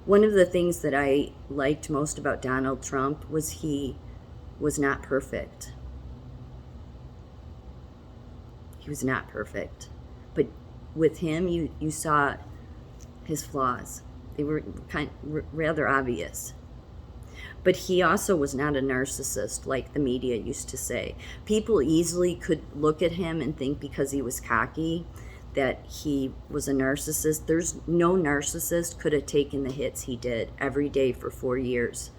One of the things that I liked most about Donald Trump was he was not perfect. He was not perfect. But with him, you saw his flaws. They were rather obvious. But he also was not a narcissist like the media used to say. People easily could look at him and think because he was cocky that he was a narcissist. There's no narcissist could have taken the hits he did every day for 4 years.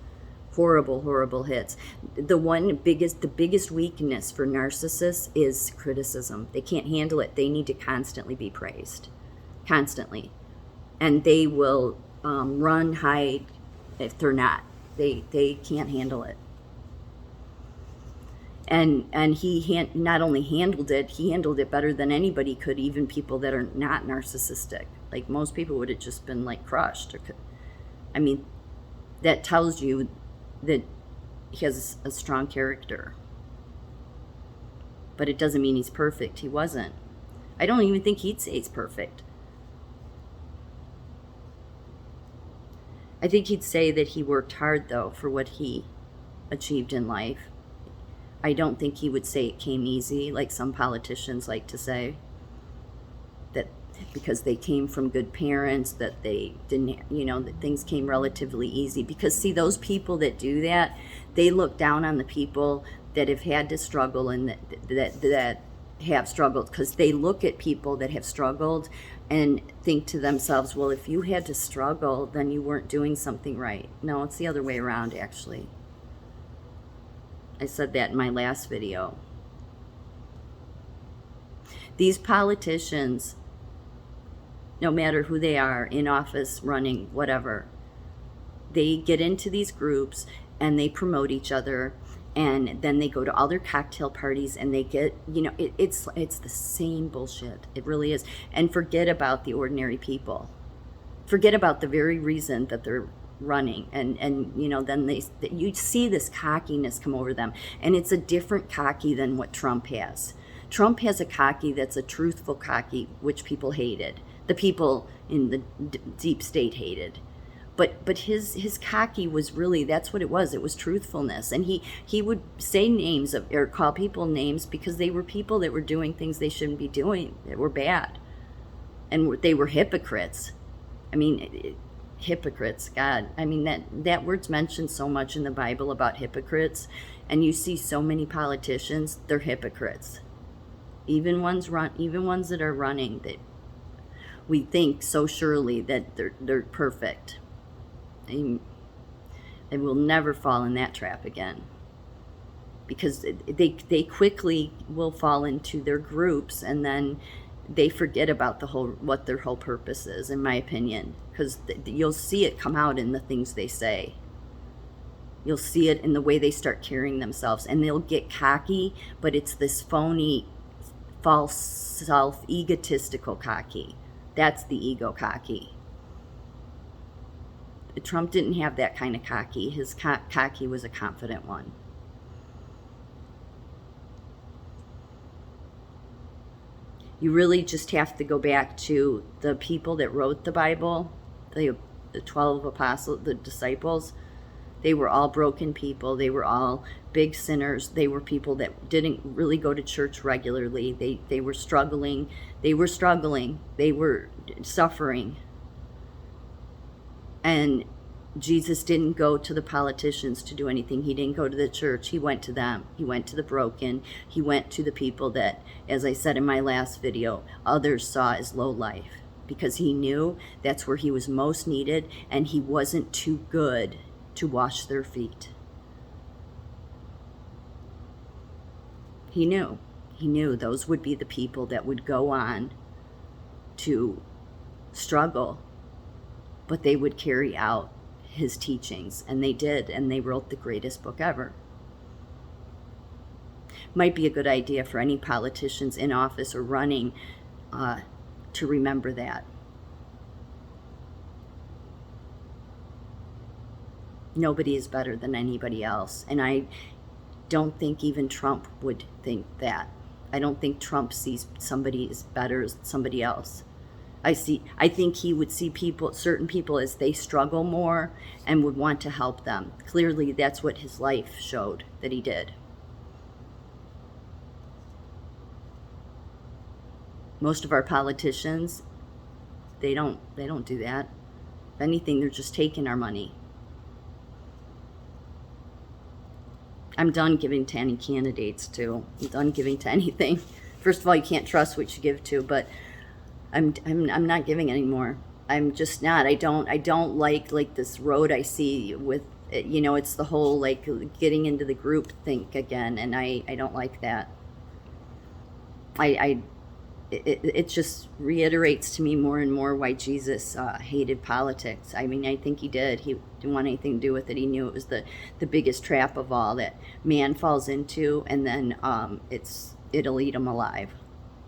Horrible, horrible hits. The biggest weakness for narcissists is criticism. They can't handle it. They need to constantly be praised. Constantly. And they will run, hide if they're not. They can't handle it. And he not only handled it, he handled it better than anybody could, even people that are not narcissistic. Like most people would have just been like crushed. I mean, that tells you that he has a strong character. But it doesn't mean he's perfect. He wasn't. I don't even think he'd say he's perfect. I think he'd say that he worked hard, though, for what he achieved in life. I don't think he would say it came easy, like some politicians like to say, that because they came from good parents, that they didn't, that things came relatively easy. Because, see, those people that do that, they look down on the people that have had to struggle and that have struggled, because they look at people that have struggled and think to themselves, well, if you had to struggle, then you weren't doing something right. No, it's the other way around, actually. I said that in my last video. These politicians, no matter who they are, in office, running, whatever, they get into these groups and they promote each other, and then they go to all their cocktail parties and they get, it's the same bullshit. It really is. And forget about the ordinary people. Forget about the very reason that they're running, and then you see this cockiness come over them, and it's a different cocky than what Trump has. Trump has a cocky that's a truthful cocky, which people hated. The people in the deep state hated. But his cocky was really, that's what it was. It was truthfulness. And he would say names or call people names because they were people that were doing things they shouldn't be doing, that were bad. And they were hypocrites. I mean, hypocrites, God. I mean, that word's mentioned so much in the Bible about hypocrites. And you see so many politicians, they're hypocrites. Even ones that are running, that we think so surely that they're perfect. They will never fall in that trap again, because they quickly will fall into their groups, and then they forget about what their whole purpose is, in my opinion, because you'll see it come out in the things they say. You'll see it in the way they start carrying themselves, and they'll get cocky, but it's this phony, false self, egotistical cocky. That's the ego cocky. Trump didn't have that kind of cocky. His cocky was a confident one. You really just have to go back to the people that wrote the Bible, the 12 apostles, the disciples. They were all broken people. They were all big sinners. They were people that didn't really go to church regularly. They were struggling. They were suffering. And Jesus didn't go to the politicians to do anything. He didn't go to the church. He went to them. He went to the broken. He went to the people that, as I said in my last video, others saw as low life, because he knew that's where he was most needed, and he wasn't too good to wash their feet. He knew those would be the people that would go on to struggle, but they would carry out his teachings, and they did, and they wrote the greatest book ever. Might be a good idea for any politicians in office or running to remember that. Nobody is better than anybody else, and I don't think even Trump would think that. I don't think Trump sees somebody as better as somebody else. I think he would see certain people as they struggle more and would want to help them. Clearly, that's what his life showed that he did. Most of our politicians, they don't do that. If anything, they're just taking our money. I'm done giving to any candidates too. I'm done giving to anything. First of all, you can't trust what you give to, but I'm not giving anymore. I'm just not. I don't like this road I see with it's the whole like getting into the group think again, and I don't like that. It just reiterates to me more and more why Jesus hated politics. I mean, I think he did. He didn't want anything to do with it. He knew it was the biggest trap of all that man falls into, and then it'll eat him alive.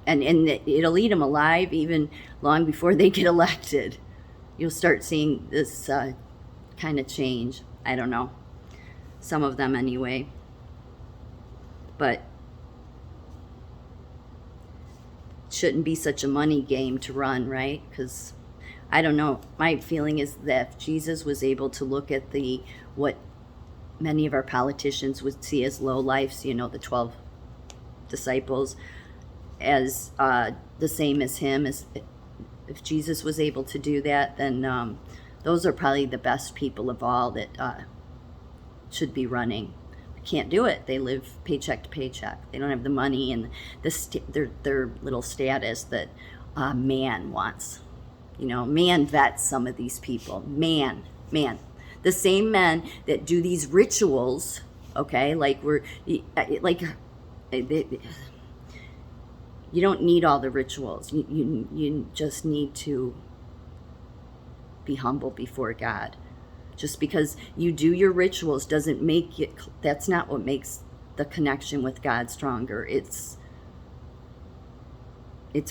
And it'll eat them alive even long before they get elected. You'll start seeing this kind of change. I don't know. Some of them anyway. But it shouldn't be such a money game to run, right? Because I don't know. My feeling is that if Jesus was able to look at what many of our politicians would see as low lives, the 12 disciples, as the same as him, as if Jesus was able to do that, then those are probably the best people of all that should be running. They can't do it. They live paycheck to paycheck. They don't have the money and their little status that man wants. Man vets some of these people. Man. The same men that do these rituals, okay, you don't need all the rituals. You just need to be humble before God. Just because you do your rituals doesn't make it, that's not what makes the connection with God stronger. It's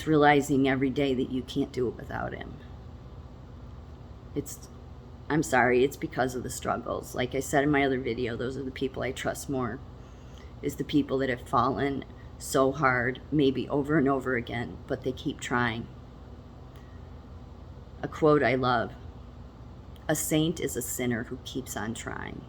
realizing every day that you can't do it without him. I'm sorry, it's because of the struggles. Like I said in my other video, those are the people I trust more, is the people that have fallen so hard, maybe over and over again, but they keep trying. A quote I love: a saint is a sinner who keeps on trying.